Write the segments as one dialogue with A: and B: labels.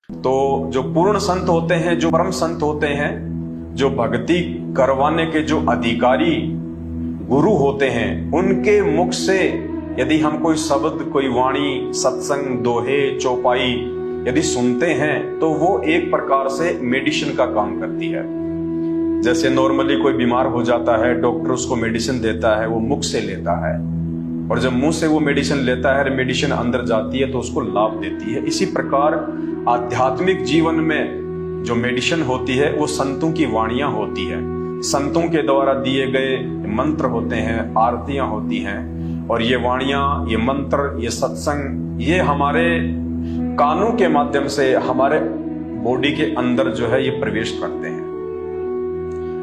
A: तो जो पूर्ण संत होते हैं, जो परम संत होते हैं, जो भक्ति करवाने के जो अधिकारी गुरु होते हैं, उनके मुख से यदि हम कोई शब्द, कोई वाणी, सत्संग, दोहे, चौपाई यदि सुनते हैं तो वो एक प्रकार से मेडिसिन का काम करती है। जैसे नॉर्मली कोई बीमार हो जाता है, डॉक्टर उसको मेडिसिन देता है, वो मुख से लेता है, और जब मुंह से वो मेडिसिन लेता है, मेडिसिन अंदर जाती है तो उसको लाभ देती है। इसी प्रकार आध्यात्मिक जीवन में जो मेडिसिन होती है वो संतों की वाणियां होती है, संतों के द्वारा दिए गए मंत्र होते हैं, आरतियां होती हैं, और ये वाणियां, ये मंत्र, ये सत्संग, ये हमारे कानों के माध्यम से हमारे बॉडी के अंदर जो है ये प्रवेश करते हैं,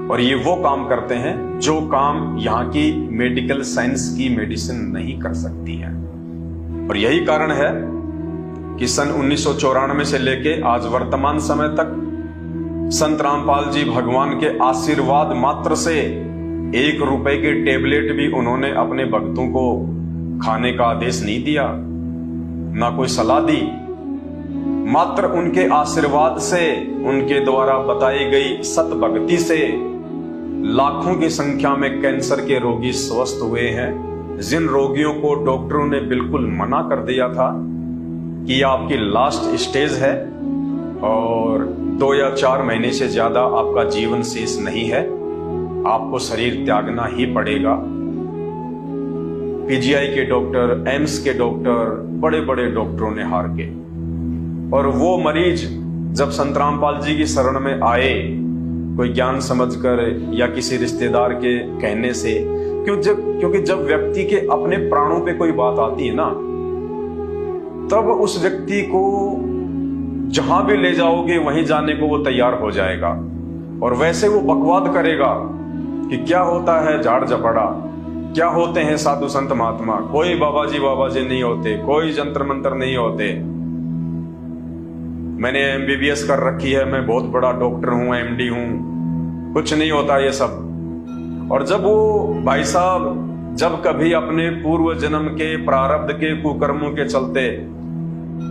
A: और ये वो काम करते हैं जो काम यहाँ की मेडिकल साइंस की मेडिसिन नहीं कर सकती है। और यही कारण है कि सन 1994 से लेके आज वर्तमान समय तक संत रामपाल जी भगवान के आशीर्वाद मात्र से 1 रुपए के टेबलेट भी उन्होंने अपने भक्तों को खाने का आदेश नहीं दिया, ना कोई सलाह दी। मात्र उनके आशीर्वाद से, उनके द्वारा बताई गई सत भक्ति से लाखों की संख्या में कैंसर के रोगी स्वस्थ हुए हैं। जिन रोगियों को डॉक्टरों ने बिल्कुल मना कर दिया था कि आपकी लास्ट स्टेज है और 2 या 4 महीने से ज्यादा आपका जीवन शेष नहीं है, आपको शरीर त्यागना ही पड़ेगा। पीजीआई के डॉक्टर, एम्स के डॉक्टर, बड़े बड़े डॉक्टरों ने हार के, और वो मरीज जब संत रामपाल जी की शरण में आए, कोई ज्ञान समझकर या किसी रिश्तेदार के कहने से, क्योंकि जब व्यक्ति के अपने प्राणों पे कोई बात आती है ना, तब उस व्यक्ति को जहां भी ले जाओगे वहीं जाने को वो तैयार हो जाएगा, और वैसे वो बकवाद करेगा कि क्या होता है झाड़ झपड़ा, क्या होते हैं साधु संत महात्मा, कोई बाबा जी नहीं होते, कोई जंतर मंत्र नहीं होते, मैंने एमबीबीएस कर रखी है, मैं बहुत बड़ा डॉक्टर हूं, एमडी हूं, कुछ नहीं होता ये सब। और जब वो भाई साहब जब कभी अपने पूर्व जन्म के प्रारब्ध के कुकर्मों के चलते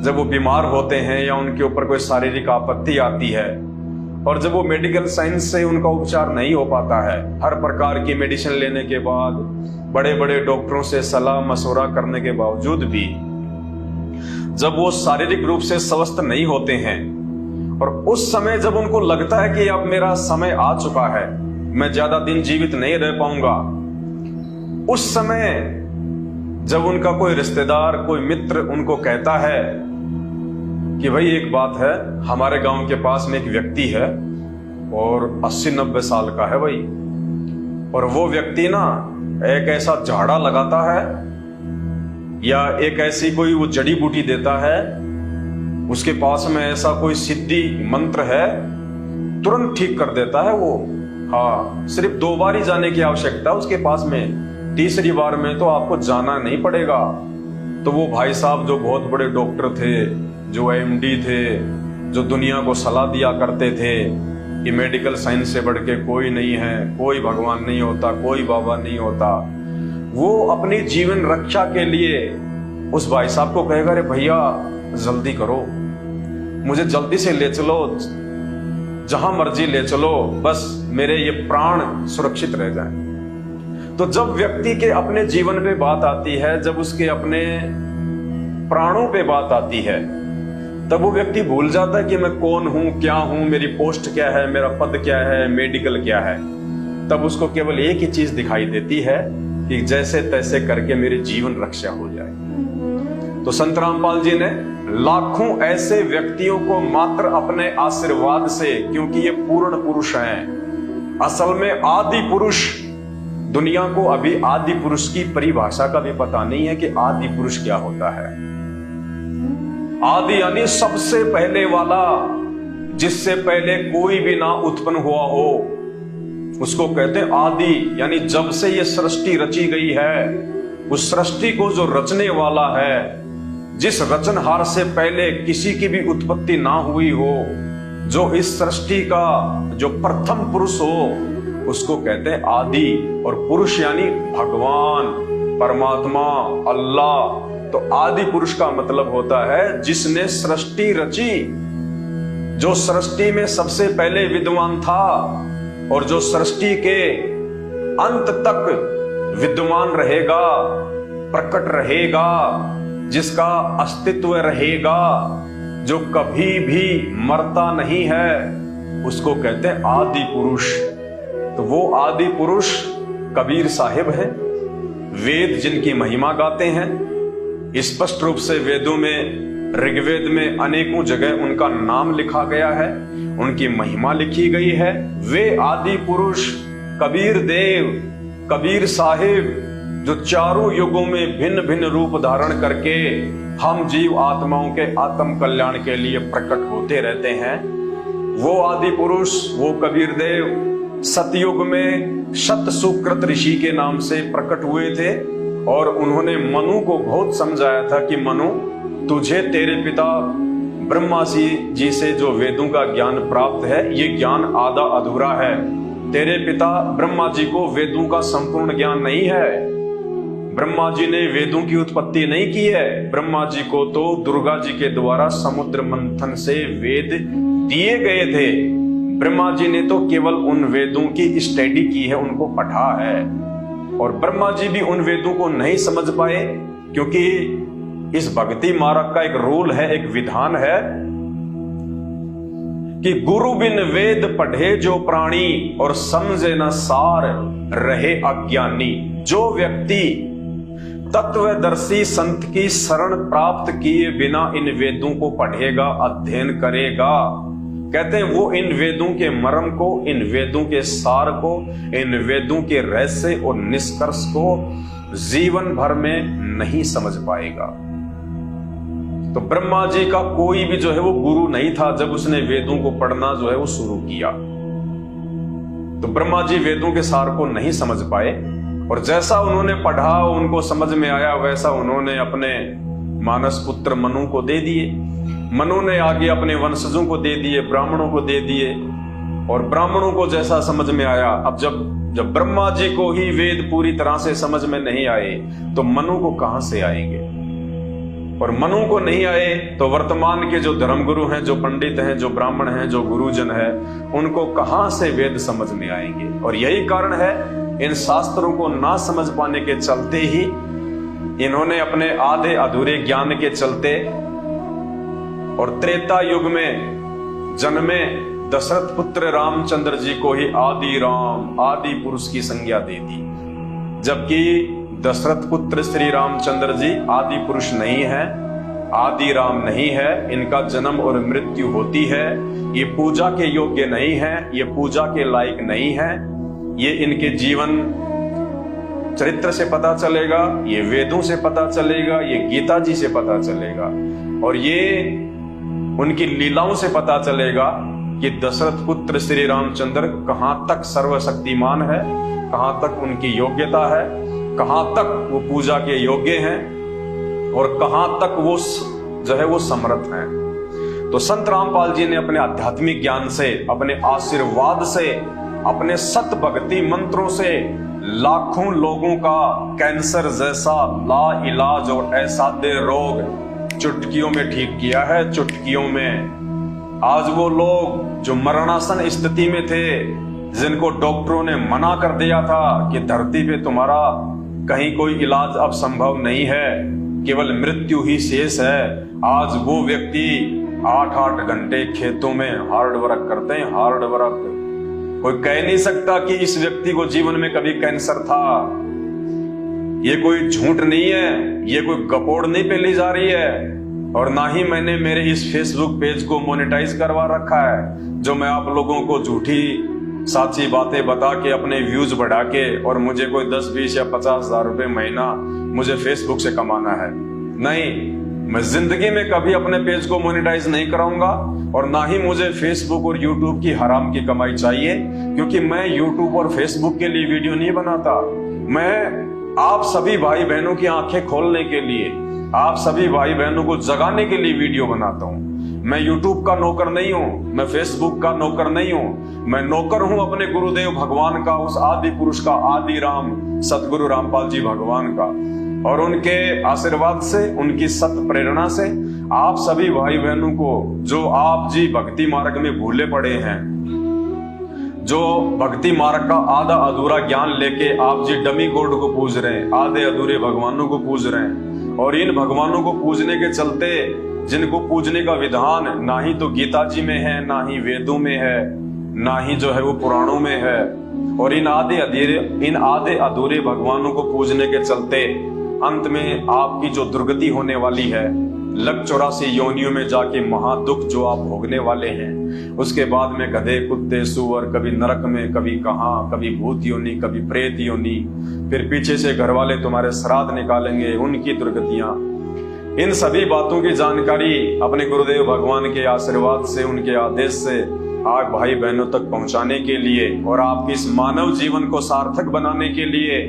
A: जब वो बीमार होते हैं या उनके ऊपर कोई शारीरिक आपत्ति आती है, और जब वो मेडिकल साइंस से उनका उपचार नहीं हो पाता है, हर प्रकार की मेडिसिन लेने के बाद, बड़े बड़े डॉक्टरों से सलाह मशवरा करने के बावजूद भी जब वो शारीरिक रूप से स्वस्थ नहीं होते हैं, और उस समय जब उनको लगता है कि अब मेरा समय आ चुका है, मैं ज्यादा दिन जीवित नहीं रह पाऊंगा, उस समय जब उनका कोई रिश्तेदार, कोई मित्र उनको कहता है कि भाई एक बात है, हमारे गांव के पास में एक व्यक्ति है और 80-90 साल का है भाई, और वो व्यक्ति ना एक ऐसा झाड़ा लगाता है या एक ऐसी कोई वो जड़ी बूटी देता है, उसके पास में ऐसा कोई सिद्धि मंत्र है, तुरंत ठीक कर देता है वो। हाँ, सिर्फ 2 बार ही जाने की आवश्यकता उसके पास में, तीसरी बार में तो आपको जाना नहीं पड़ेगा। तो वो भाई साहब जो बहुत बड़े डॉक्टर थे, जो एमडी थे, जो दुनिया को सलाह दिया करते थे कि मेडिकल साइंस से बढ़ के कोई नहीं है, कोई भगवान नहीं होता, कोई बाबा नहीं होता, वो अपनी जीवन रक्षा के लिए उस भाई साहब को कहेगा, अरे भैया जल्दी करो, मुझे जल्दी से ले चलो, जहां मर्जी ले चलो, बस मेरे ये प्राण सुरक्षित रह जाएं। तो जब व्यक्ति के अपने जीवन पे बात आती है, जब उसके अपने प्राणों पे बात आती है, तब वो व्यक्ति भूल जाता है कि मैं कौन हूं, क्या हूं, मेरी पोस्ट क्या है, मेरा पद क्या है, मेडिकल क्या है। तब उसको केवल एक ही चीज दिखाई देती है कि जैसे तैसे करके मेरे जीवन रक्षा हो जाए। तो संत रामपाल जी ने लाखों ऐसे व्यक्तियों को मात्र अपने आशीर्वाद से, क्योंकि ये पूर्ण पुरुष हैं, असल में आदि पुरुष, दुनिया को अभी आदि पुरुष की परिभाषा का भी पता नहीं है कि आदि पुरुष क्या होता है। आदि यानी सबसे पहले वाला, जिससे पहले कोई भी ना उत्पन्न हुआ हो, उसको कहते हैं आदि। यानी जब से ये सृष्टि रची गई है, उस सृष्टि को जो रचने वाला है, जिस रचनहार से पहले किसी की भी उत्पत्ति ना हुई हो, जो इस सृष्टि का जो प्रथम पुरुष हो, उसको कहते हैं आदि। और पुरुष यानी भगवान, परमात्मा, अल्लाह। तो आदि पुरुष का मतलब होता है जिसने सृष्टि रची, जो सृष्टि में सबसे पहले विद्वान था और जो सृष्टि के अंत तक विद्यमान रहेगा, प्रकट रहेगा, जिसका अस्तित्व रहेगा, जो कभी भी मरता नहीं है, उसको कहते हैं आदि पुरुष। तो वो आदि पुरुष कबीर साहिब है। वेद जिनकी महिमा गाते हैं, स्पष्ट रूप से वेदों में, ऋग्वेद में अनेकों जगह उनका नाम लिखा गया है, उनकी महिमा लिखी गई है। वे आदि पुरुष कबीर देव, कबीर साहिब, जो चारों युगों में भिन्न भिन्न रूप धारण करके हम जीव आत्माओं के आत्म कल्याण के लिए प्रकट होते रहते हैं, वो आदि पुरुष, वो कबीर देव सतयुग में शत सुकृत ऋषि के नाम से प्रकट हुए थे और उन्होंने मनु को बहुत समझाया था कि मनु, तुझे तेरे पिता ब्रह्मा जी से जो वेदों का ज्ञान प्राप्त है, ये ज्ञान आधा अधूरा है। तेरे पिता ब्रह्मा जी को वेदों का संपूर्ण ज्ञान नहीं है। ब्रह्मा जी ने वेदों की उत्पत्ति नहीं की है। ब्रह्मा जी को तो दुर्गा जी के द्वारा समुद्र मंथन से वेद दिए गए थे। ब्रह्मा जी ने तो केवल उन वेदों की स्टडी की है, उनको पढ़ा है। और ब्रह्मा जी भी उन वेदों को नहीं समझ पाए, क्योंकि इस भक्ति मार्ग का एक रूल है, एक विधान है कि गुरु बिन वेद पढ़े जो प्राणी और समझे न सार रहे अज्ञानी। जो व्यक्ति तत्वदर्शी संत की शरण प्राप्त किए बिना इन वेदों को पढ़ेगा, अध्ययन करेगा, कहते हैं वो इन वेदों के मर्म को, इन वेदों के सार को, इन वेदों के रहस्य और निष्कर्ष को जीवन भर में नहीं समझ पाएगा। तो ब्रह्मा जी का कोई भी जो है वो गुरु नहीं था जब उसने वेदों को पढ़ना जो है वो शुरू किया। तो ब्रह्मा जी वेदों के सार को नहीं समझ पाए और जैसा उन्होंने पढ़ा, उनको समझ में आया, वैसा उन्होंने अपने मानस पुत्र मनु को दे दिए। मनु ने आगे अपने वंशजों को दे दिए, ब्राह्मणों को दे दिए। और ब्राह्मणों को जैसा समझ में आया, अब जब ब्रह्मा जी को ही वेद पूरी तरह से समझ में नहीं आए तो मनु को कहां से आएंगे? और मनु को नहीं आए तो वर्तमान के जो धर्मगुरु हैं, जो पंडित हैं, जो ब्राह्मण हैं, जो गुरुजन है, उनको कहां से वेद समझ में आएंगे? और यही कारण है इन शास्त्रों को ना समझ पाने के चलते ही इन्होंने अपने आधे अधूरे ज्ञान के चलते और त्रेता युग में जन्मे दशरथ पुत्र रामचंद्र जी को ही आदि राम, आदि पुरुष की संज्ञा दे दी, जबकि दशरथ पुत्र श्री रामचंद्र जी आदि पुरुष नहीं है, आदि राम नहीं है। इनका जन्म और मृत्यु होती है। ये पूजा के योग्य नहीं है, ये पूजा के लायक नहीं है। ये इनके जीवन चरित्र से पता चलेगा, ये वेदों से पता चलेगा, ये गीता जी से पता चलेगा और ये उनकी लीलाओं से पता चलेगा कि दशरथ पुत्र श्री रामचंद्र कहां तक सर्वशक्तिमान है, कहां तक उनकी योग्यता है, कहां तक वो पूजा के योग्य हैं और कहां तक वो जो है वो समर्थ हैं। तो संत रामपाल जी ने अपने आध्यात्मिक ज्ञान से, अपने आशीर्वाद से, अपने सत भक्ति मंत्रों से लाखों लोगों का कैंसर जैसा ला इलाज और असाध्य रोग चुटकियों में ठीक किया है। चुटकियों में आज वो लोग जो मरणासन स्थिति में थे, जिनको डॉक्टरों ने मना कर दिया था कि धरती पे तुम्हारा कहीं कोई इलाज अब संभव नहीं है, केवल मृत्यु ही शेष है, आज वो व्यक्ति 8-8 घंटे खेतों में हार्ड वर्क करते हैं। हार्ड वर्क, कोई कह नहीं सकता कि इस व्यक्ति को जीवन में कभी कैंसर था। ये कोई झूठ नहीं है, ये कोई गपोड़ नहीं फैली जा रही है और ना ही मैंने मेरे इस फेसबुक पेज को मोनेटाइज करवा रखा है, जो मैं आप लोगों को झूठी साची बातें बता के अपने व्यूज बढ़ा के और मुझे कोई 10, 20 या 50 हजार रुपए महीना मुझे फेसबुक से कमाना है। नहीं, मैं जिंदगी में कभी अपने पेज को मोनेटाइज नहीं कराऊंगा और ना ही मुझे फेसबुक और यूट्यूब की हराम की कमाई चाहिए, क्योंकि मैं यूट्यूब और फेसबुक के लिए वीडियो नहीं बनाता। मैं आप सभी भाई बहनों की आंखें खोलने के लिए, आप सभी भाई बहनों को जगाने के लिए वीडियो बनाता हूं। मैं यूट्यूब का नौकर नहीं हूं, मैं फेसबुक का नौकर नहीं हूं, मैं नौकर हूं अपने गुरुदेव भगवान का, उस आदि पुरुष का, आदि राम सतगुरु रामपाल जी भगवान का। और उनके आशीर्वाद से, उनकी सत प्रेरणा से आप सभी भाई बहनों को, जो आप जी भक्ति मार्ग में भूले पड़े हैं, जो भक्ति मार्ग का आधा अधूरा ज्ञान लेके आप जी डमी गॉड को पूज रहे हैं, आधे अधूरे भगवानों को पूज रहे हैं, और इन भगवानों को पूजने के चलते जिनको पूजने का विधान ना ही तो गीता जी में है, ना ही वेदों में है, ना ही जो है वो पुराणों में है, और इन आधे अधूरे भगवानों को पूजने के चलते अंत में आपकी जो दुर्गति होने वाली है, लग 84 योनियों में जाके महादुख जो आप भोगने वाले हैं, उसके बाद में गधे, कुत्ते, सुअर, कभी नरक में, कभी कहाँ, कभी भूत योनि, कभी प्रेत योनि, फिर पीछे से घर वाले तुम्हारे श्राद्ध निकालेंगे, उनकी दुर्गतियां। इन सभी बातों की जानकारी अपने गुरुदेव भगवान के आशीर्वाद से, उनके आदेश से आप भाई बहनों तक पहुंचाने के लिए और आपके इस मानव जीवन को सार्थक बनाने के लिए,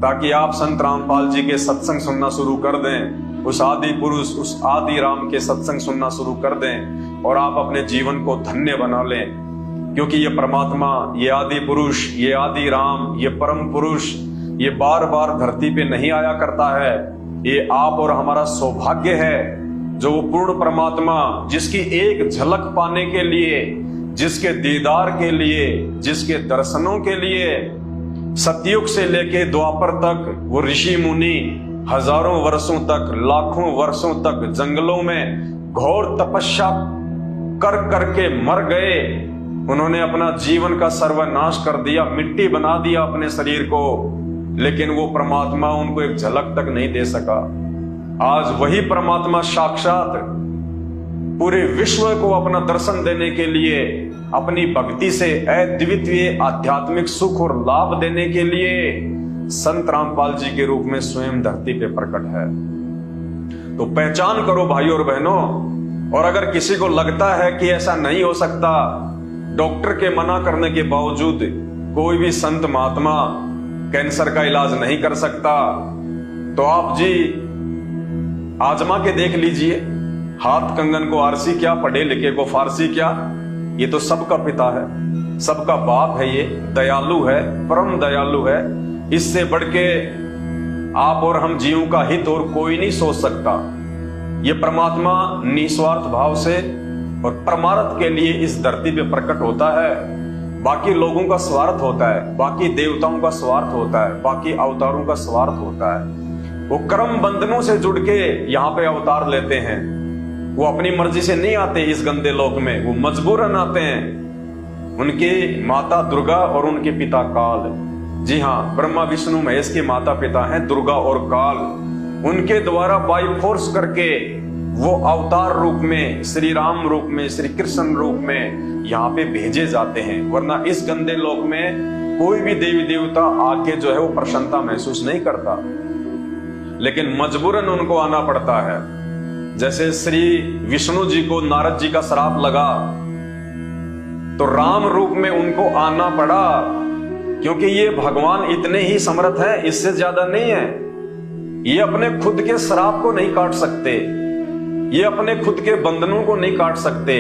A: ताकि आप संत रामपाल जी के सत्संग सुनना शुरू कर दें, उस आदि पुरुष, उस आदि राम के सत्संग सुनना शुरू कर दें और आप अपने जीवन को धन्य बना लें। क्योंकि ये परमात्मा, ये आदि पुरुष, ये आदि राम, ये परम पुरुष, ये बार बार धरती पे नहीं आया करता है। ये आप और हमारा सौभाग्य है, जो वो पूर्ण परमात्मा, जिसकी एक झलक पाने के लिए, जिसके दीदार के लिए, जिसके दर्शनों के लिए सतयुग से लेके द्वापर तक वो ऋषि मुनि हजारों वर्षों तक, लाखों वर्षों तक जंगलों में घोर तपस्या कर करके मर गए। उन्होंने अपना जीवन का सर्वनाश कर दिया, मिट्टी बना दिया अपने शरीर को, लेकिन वो परमात्मा उनको एक झलक तक नहीं दे सका। आज वही परमात्मा साक्षात पूरे विश्व को अपना दर्शन देने के लिए, अपनी भक्ति से अद्वितीय आध्यात्मिक सुख और लाभ देने के लिए संत रामपाल जी के रूप में स्वयं धरती पे प्रकट है। तो पहचान करो भाइयों और बहनों। और अगर किसी को लगता है कि ऐसा नहीं हो सकता, डॉक्टर के मना करने के बावजूद कोई भी संत महात्मा कैंसर का इलाज नहीं कर सकता, तो आप जी आजमा के देख लीजिए। हाथ कंगन को आरसी क्या, पढ़े लिखे को फारसी क्या, ये तो सबका पिता है, सबका बाप है, ये दयालु है, परम दयालु है। इससे बढ़ के आप और हम जीवों का हित और कोई नहीं सोच सकता। ये परमात्मा निस्वार्थ भाव से और परमार्थ के लिए इस धरती पे प्रकट होता है। बाकी लोगों का स्वार्थ होता है, बाकी देवताओं का स्वार्थ होता है, बाकी अवतारों का स्वार्थ होता है। वो कर्म बंधनों से जुड़ के यहाँ पे अवतार लेते हैं। वो अपनी मर्जी से नहीं आते इस गंदे लोक में, वो मजबूरन आते हैं। उनकी माता दुर्गा और उनके पिता काल, जी हाँ, ब्रह्मा विष्णु महेश के माता पिता हैं दुर्गा और काल। उनके द्वारा बाई फोर्स करके वो अवतार रूप में, श्री राम रूप में, श्री कृष्ण रूप में यहाँ पे भेजे जाते हैं। वरना इस गंदे लोक में कोई भी देवी देवता आके जो है वो प्रसन्नता महसूस नहीं करता, लेकिन मजबूरन उनको आना पड़ता है। जैसे श्री विष्णु जी को नारद जी का श्राप लगा, तो राम रूप में उनको आना पड़ा, क्योंकि ये भगवान इतने ही समर्थ हैं, इससे ज्यादा नहीं है। ये अपने खुद के श्राप को नहीं काट सकते, ये अपने खुद के बंधनों को नहीं काट सकते।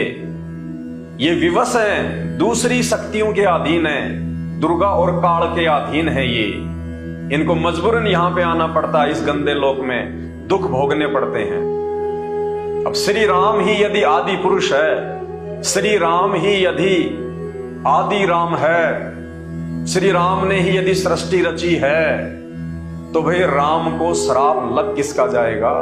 A: ये विवश हैं, दूसरी शक्तियों के अधीन है, दुर्गा और काल के अधीन है। ये इनको मजबूरन यहां पे आना पड़ता है, इस गंदे लोक में दुख भोगने पड़ते हैं। अब श्री राम ही यदि आदि पुरुष है, श्री राम ही यदि आदि राम है, श्री राम ने ही यदि सृष्टि रची है, तो भाई राम को श्राप लग किसका जाएगा?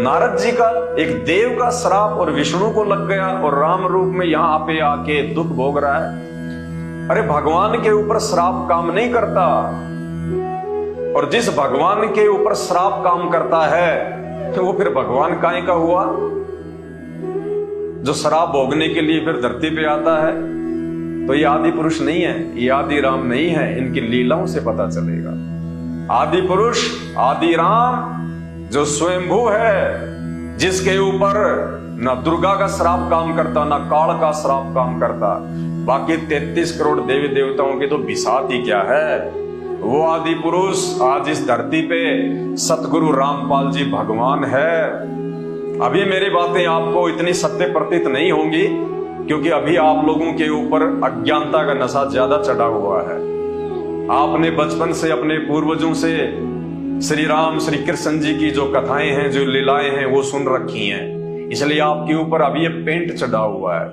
A: नारद जी का, एक देव का श्राप और विष्णु को लग गया, और राम रूप में यहां पे आके दुख भोग रहा है। अरे भगवान के ऊपर श्राप काम नहीं करता, और जिस भगवान के ऊपर श्राप काम करता है, तो वो फिर भगवान काहे का हुआ? जो श्राप भोगने के लिए फिर धरती पे आता है, तो ये आदि पुरुष नहीं है, ये आदि राम नहीं है। इनकी लीलाओं से पता चलेगा। आदि पुरुष, आदि राम जो स्वयंभू है, जिसके ऊपर ना दुर्गा का श्राप काम करता, ना काल का श्राप काम करता, बाकी 33 करोड़ देवी देवताओं की तो बिसात ही क्या है। वो आदि पुरुष आज इस धरती पे सतगुरु रामपाल जी भगवान है। अभी मेरी बातें आपको इतनी सत्य प्रतीत नहीं होंगी, क्योंकि अभी आप लोगों के ऊपर अज्ञानता का नशा ज्यादा चढ़ा हुआ है। आपने बचपन से अपने पूर्वजों से श्री राम श्री कृष्ण जी की जो कथाएं हैं, जो लीलाएं हैं, वो सुन रखी हैं, इसलिए आपके ऊपर अभी ये पेंट चढ़ा हुआ है।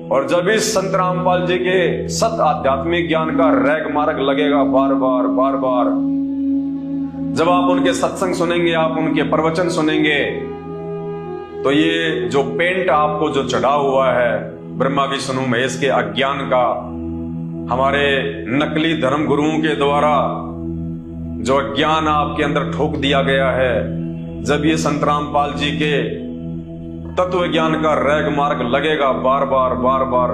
A: और जब इस संत रामपाल जी के सत आध्यात्मिक ज्ञान का रैग मार्ग लगेगा बार बार बार बार, जब आप उनके सत्संग सुनेंगे, आप उनके प्रवचन सुनेंगे, तो ये जो पेंट आपको जो चढ़ा हुआ है ब्रह्मा विष्णु महेश के अज्ञान का, हमारे नकली धर्म गुरुओं के द्वारा जो अज्ञान आपके अंदर ठोक दिया गया है, जब ये संत रामपाल जी के तत्व ज्ञान का रैग मार्ग लगेगा बार बार बार बार,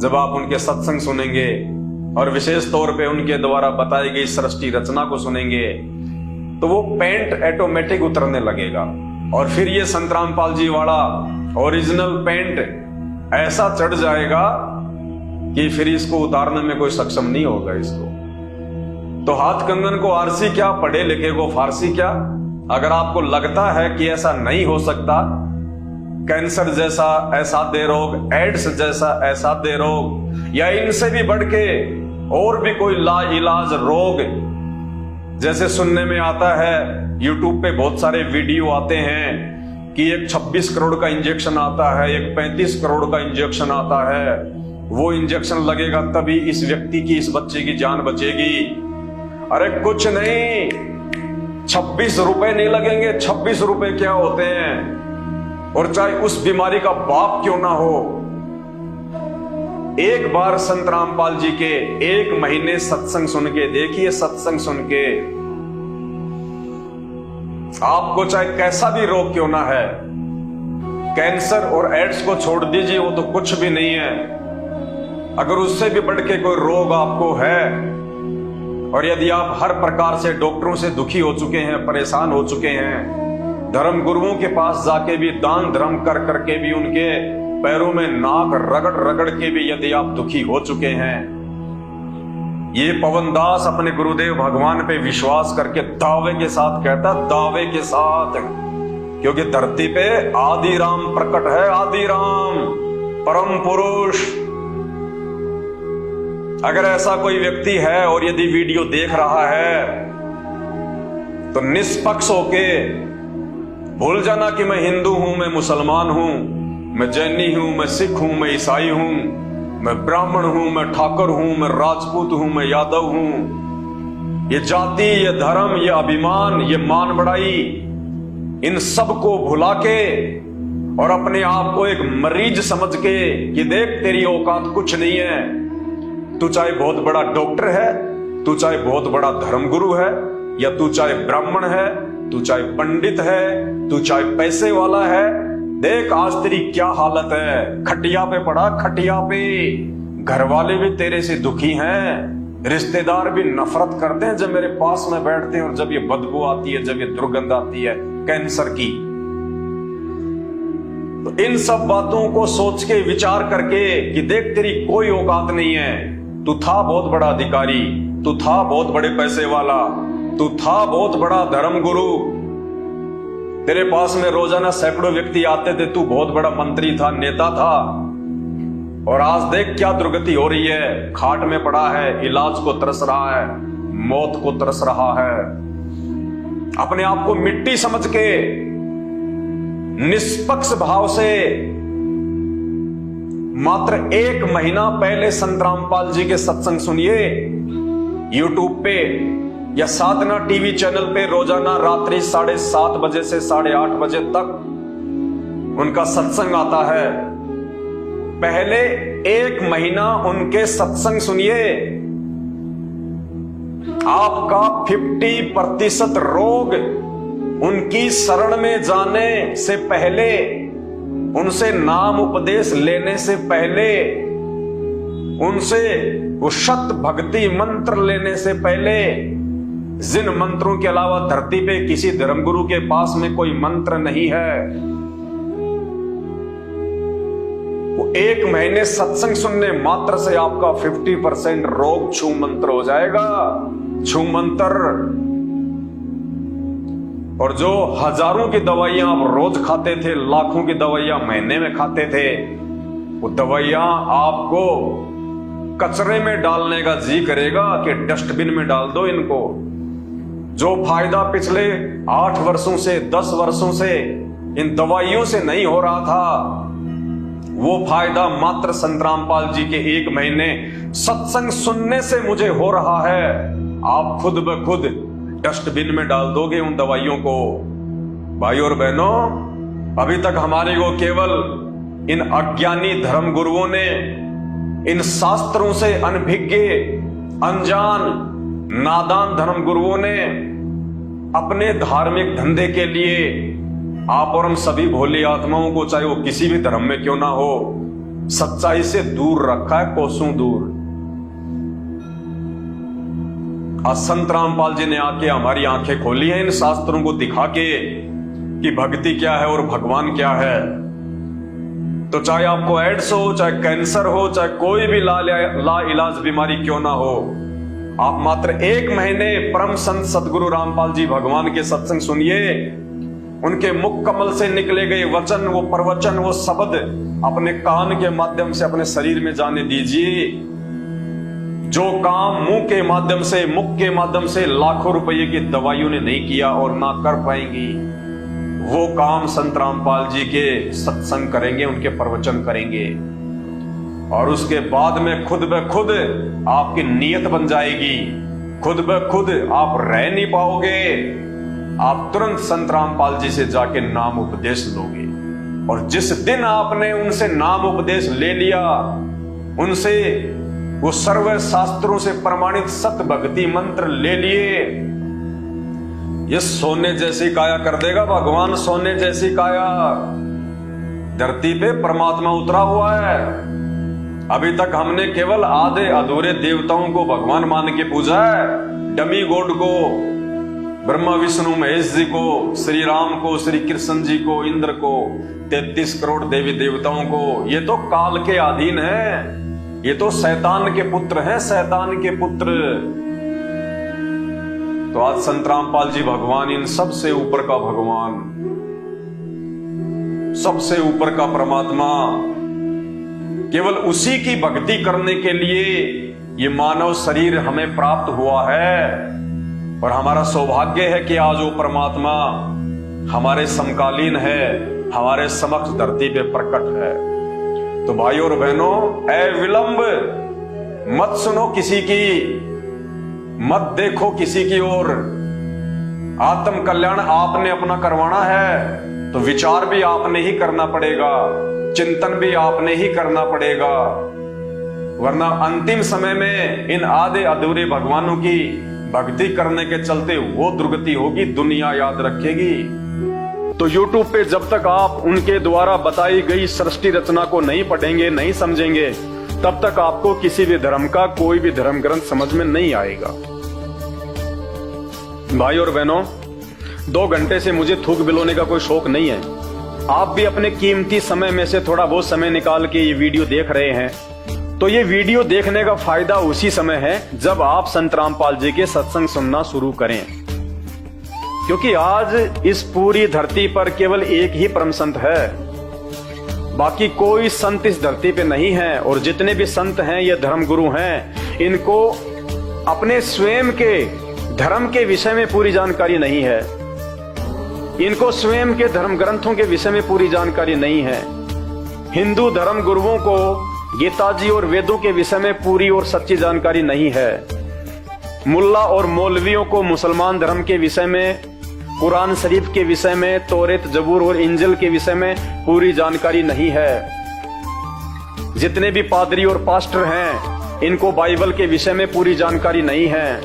A: जब आप उनके सत्संग सुनेंगे और विशेष तौर पे उनके द्वारा बताई गई सृष्टि रचना को सुनेंगे, तो वो पेंट ऑटोमेटिक उतरने लगेगा। और फिर ये संत रामपाल जी वाला ओरिजिनल पेंट ऐसा चढ़ जाएगा कि फिर इसको उतारने में कोई सक्षम नहीं होगा इसको। तो हाथ कंगन को आरसी क्या, पढ़े लिखे को फारसी क्या। अगर आपको लगता है कि ऐसा नहीं हो सकता, कैंसर जैसा असाध्य रोग, एड्स जैसा असाध्य रोग, या इनसे भी बढ़ के और भी कोई लाइलाज रोग, जैसे सुनने में आता है, यूट्यूब पे बहुत सारे वीडियो आते हैं कि एक 26 करोड़ का इंजेक्शन आता है, एक 35 करोड़ का इंजेक्शन आता है, वो इंजेक्शन लगेगा तभी इस व्यक्ति की, इस बच्चे की जान बचेगी। अरे कुछ नहीं, 26 रुपए नहीं लगेंगे। 26 रुपए क्या होते हैं, और चाहे उस बीमारी का बाप क्यों ना हो। एक बार संत रामपाल जी के 1 महीने सत्संग सुन के देखिए, सत्संग सुन के आपको चाहे कैसा भी रोग क्यों ना है, कैंसर और एड्स को छोड़ दीजिए, वो तो कुछ भी नहीं है। अगर उससे भी बढ़ के कोई रोग आपको है, और यदि आप हर प्रकार से डॉक्टरों से दुखी हो चुके हैं, परेशान हो चुके हैं, धर्म गुरुओं के पास जाके भी दान धर्म कर करके भी, उनके पैरों में नाक रगड़ रगड़ के भी यदि आप दुखी हो चुके हैं, ये पवनदास अपने गुरुदेव भगवान पे विश्वास करके दावे के साथ कहता, दावे के साथ, क्योंकि धरती पे आदि राम प्रकट है, आदि राम परम पुरुष। अगर ऐसा कोई व्यक्ति है और यदि वीडियो देख रहा है, तो निष्पक्ष होके भूल जाना कि मैं हिंदू हूं, मैं मुसलमान हूं, मैं जैनी हूं, मैं सिख हूं, मैं ईसाई हूं, मैं ब्राह्मण हूं, मैं ठाकुर हूं, मैं राजपूत हूं, मैं यादव हूं। ये जाति, ये धर्म, ये अभिमान, ये मान बढ़ाई, इन सब को भुला के और अपने आप को एक मरीज समझ के कि देख तेरी औकात कुछ नहीं है, तू चाहे बहुत बड़ा डॉक्टर है, तू चाहे बहुत बड़ा धर्मगुरु है, या तू चाहे ब्राह्मण है, तू चाहे पंडित है, तू चाहे पैसे वाला है, देख आज तेरी क्या हालत है। खटिया पे पड़ा, खटिया पे, घर वाले भी तेरे से दुखी हैं, रिश्तेदार भी नफरत करते हैं जब मेरे पास में बैठते हैं, और जब ये बदबू आती है, जब ये दुर्गंध आती है कैंसर की। तो इन सब बातों को सोच के विचार करके कि देख तेरी कोई औकात नहीं है, तू था बहुत बड़ा अधिकारी, तू था बहुत बड़े पैसे वाला, तू था बहुत बड़ा धर्मगुरु, तेरे पास में रोजाना सैकड़ों व्यक्ति आते थे, तू बहुत बड़ा मंत्री था, नेता था, और आज देख क्या दुर्गति हो रही है, खाट में पड़ा है, इलाज को तरस रहा है, मौत को तरस रहा है। अपने आप को मिट्टी समझ के निष्पक्ष भाव से मात्र 1 महीना पहले संत रामपाल जी के सत्संग सुनिए। यूट्यूब पे या साधना टीवी चैनल पे रोजाना रात्रि 7:30 बजे से 8:30 बजे तक उनका सत्संग आता है। पहले 1 महीना उनके सत्संग सुनिए, आपका 50% रोग उनकी शरण में जाने से पहले, उनसे नाम उपदेश लेने से पहले, उनसे वो शत भक्ति मंत्र लेने से पहले, जिन मंत्रों के अलावा धरती पे किसी धर्मगुरु के पास में कोई मंत्र नहीं है, वो 1 महीने सत्संग सुनने मात्र से आपका 50% रोग छू मंत्र हो जाएगा। छू मंत्र। और जो हजारों की दवाइयां आप रोज खाते थे, लाखों की दवाइयां महीने में खाते थे, वो दवाइयां आपको कचरे में डालने का जी करेगा कि डस्टबिन में डाल दो इनको। जो फायदा पिछले 8 वर्षों से 10 वर्षों से इन दवाइयों से नहीं हो रहा था, वो फायदा मात्र संत रामपाल जी के 1 महीने सत्संग सुनने से मुझे हो रहा है। आप खुद ब खुद डस्टबिन में डाल दोगे उन दवाइयों को। भाइयों और बहनों, अभी तक हमारे को केवल इन अज्ञानी धर्म गुरुओं ने, इन शास्त्रों से अनभिज्ञ अनजान नादान धर्म गुरुओं ने अपने धार्मिक धंधे के लिए आप और हम सभी भोली आत्माओं को, चाहे वो किसी भी धर्म में क्यों ना हो, सच्चाई से दूर रखा है, कोसों दूर। आज संत रामपाल जी ने आके हमारी आंखें खोली हैं इन शास्त्रों को दिखा के कि भक्ति क्या है और भगवान क्या है। तो चाहे आपको एड्स हो, चाहे कैंसर हो, चाहे कोई भी ला इलाज बीमारी क्यों ना हो, आप मात्र 1 महीने परम संत सदगुरु रामपाल जी भगवान के सत्संग सुनिए। उनके मुख कमल से निकले गए वचन, वो प्रवचन, वो शब्द अपने कान के माध्यम से अपने शरीर में जाने दीजिए। जो काम मुंह के माध्यम से, मुख के माध्यम से लाखों रुपए की दवाइयों ने नहीं किया और ना कर पाएंगी, वो काम संत रामपाल जी के सत्संग करेंगे, उनके प्रवचन करेंगे। और उसके बाद में खुद ब खुद आपकी नीयत बन जाएगी, खुद ब खुद आप रह नहीं पाओगे। आप तुरंत संत रामपाल जी से जाके नाम उपदेश लोगे। और जिस दिन आपने उनसे नाम उपदेश ले लिया, उनसे वो सर्व शास्त्रों से प्रमाणित सत भक्ति मंत्र ले लिए, ये सोने जैसी काया कर देगा भगवान। सोने जैसी काया धरती पे परमात्मा उतरा हुआ है। अभी तक हमने केवल आधे अधूरे देवताओं को भगवान मान के पूजा है, डमी गॉड को, ब्रह्मा विष्णु महेश जी को, श्री राम को, श्री कृष्ण जी को, इंद्र को, 33 करोड़ देवी देवताओं को। ये तो काल के अधीन है, ये तो शैतान के पुत्र हैं, शैतान के पुत्र। तो आज संत रामपाल जी भगवान, इन सबसे ऊपर का भगवान, सबसे ऊपर का परमात्मा, केवल उसी की भक्ति करने के लिए ये मानव शरीर हमें प्राप्त हुआ है। और हमारा सौभाग्य है कि आज वो परमात्मा हमारे समकालीन है, हमारे समक्ष धरती पे प्रकट है। तो भाइयों और बहनों, विलंब मत सुनो किसी की, मत देखो किसी की ओर। आत्म कल्याण आपने अपना करवाना है तो विचार भी आपने ही करना पड़ेगा, चिंतन भी आपने ही करना पड़ेगा। वरना अंतिम समय में इन आधे अधूरे भगवानों की भक्ति करने के चलते वो दुर्गति होगी, दुनिया याद रखेगी। तो YouTube पे जब तक आप उनके द्वारा बताई गई सृष्टि रचना को नहीं पढ़ेंगे, नहीं समझेंगे, तब तक आपको किसी भी धर्म का कोई भी धर्म ग्रंथ समझ में नहीं आएगा। भाई और बहनों, 2 घंटे से मुझे थूक बिलोने का कोई शौक नहीं है। आप भी अपने कीमती समय में से थोड़ा बहुत समय निकाल के ये वीडियो देख रहे हैं, तो ये वीडियो देखने का फायदा उसी समय है जब आप संत रामपाल जी के सत्संग सुनना शुरू करें। क्योंकि आज इस पूरी धरती पर केवल एक ही परम संत है, बाकी कोई संत इस धरती पे नहीं है। और जितने भी संत हैं ये धर्म गुरु हैं, इनको अपने स्वयं के धर्म के विषय में पूरी जानकारी नहीं है, इनको स्वयं के धर्म ग्रंथों के विषय में पूरी जानकारी नहीं है। हिंदू धर्म गुरुओं को गीता जी और वेदों के विषय में पूरी और सच्ची जानकारी नहीं है। मुल्ला और मौलवियों को मुसलमान धर्म के विषय में, कुरान शरीफ के विषय में, तौरेत, जबूर और इंजिल के विषय में पूरी जानकारी नहीं है। जितने भी पादरी और पास्टर हैं, इनको बाइबल के विषय में पूरी जानकारी नहीं है।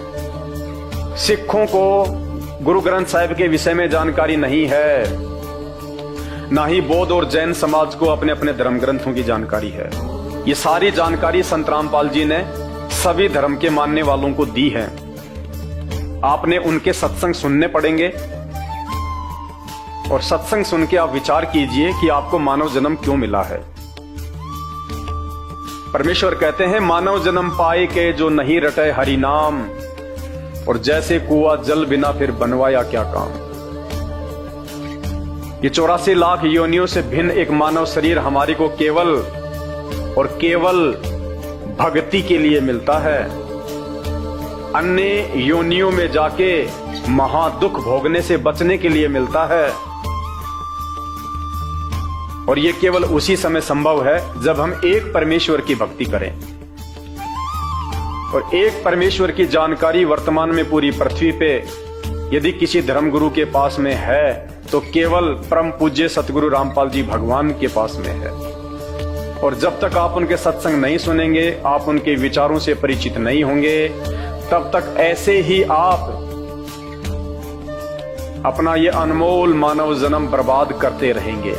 A: सिखों को गुरु ग्रंथ साहिब के विषय में जानकारी नहीं है, ना ही बौद्ध और जैन समाज को अपने अपने धर्म ग्रंथों की जानकारी है। ये सारी जानकारी संत रामपाल जी ने सभी धर्म के मानने वालों को दी है। आपने उनके सत्संग सुनने पड़ेंगे और सत्संग सुन के आप विचार कीजिए कि आपको मानव जन्म क्यों मिला है। परमेश्वर कहते हैं, मानव जन्म पाए के जो नहीं रटे हरि नाम, और जैसे कुआं जल बिना फिर बनवाया क्या काम। ये 84 लाख योनियों से भिन्न एक मानव शरीर हमारी को केवल और केवल भक्ति के लिए मिलता है। अन्य योनियों में जाके महादुख भोगने से बचने के लिए मिलता है। और ये केवल उसी समय संभव है जब हम एक परमेश्वर की भक्ति करें। और एक परमेश्वर की जानकारी वर्तमान में पूरी पृथ्वी पे यदि किसी धर्मगुरु के पास में है तो केवल परम पूज्य सतगुरु रामपाल जी भगवान के पास में है। और जब तक आप उनके सत्संग नहीं सुनेंगे, आप उनके विचारों से परिचित नहीं होंगे, तब तक ऐसे ही आप अपना ये अनमोल मानव जन्म बर्बाद करते रहेंगे।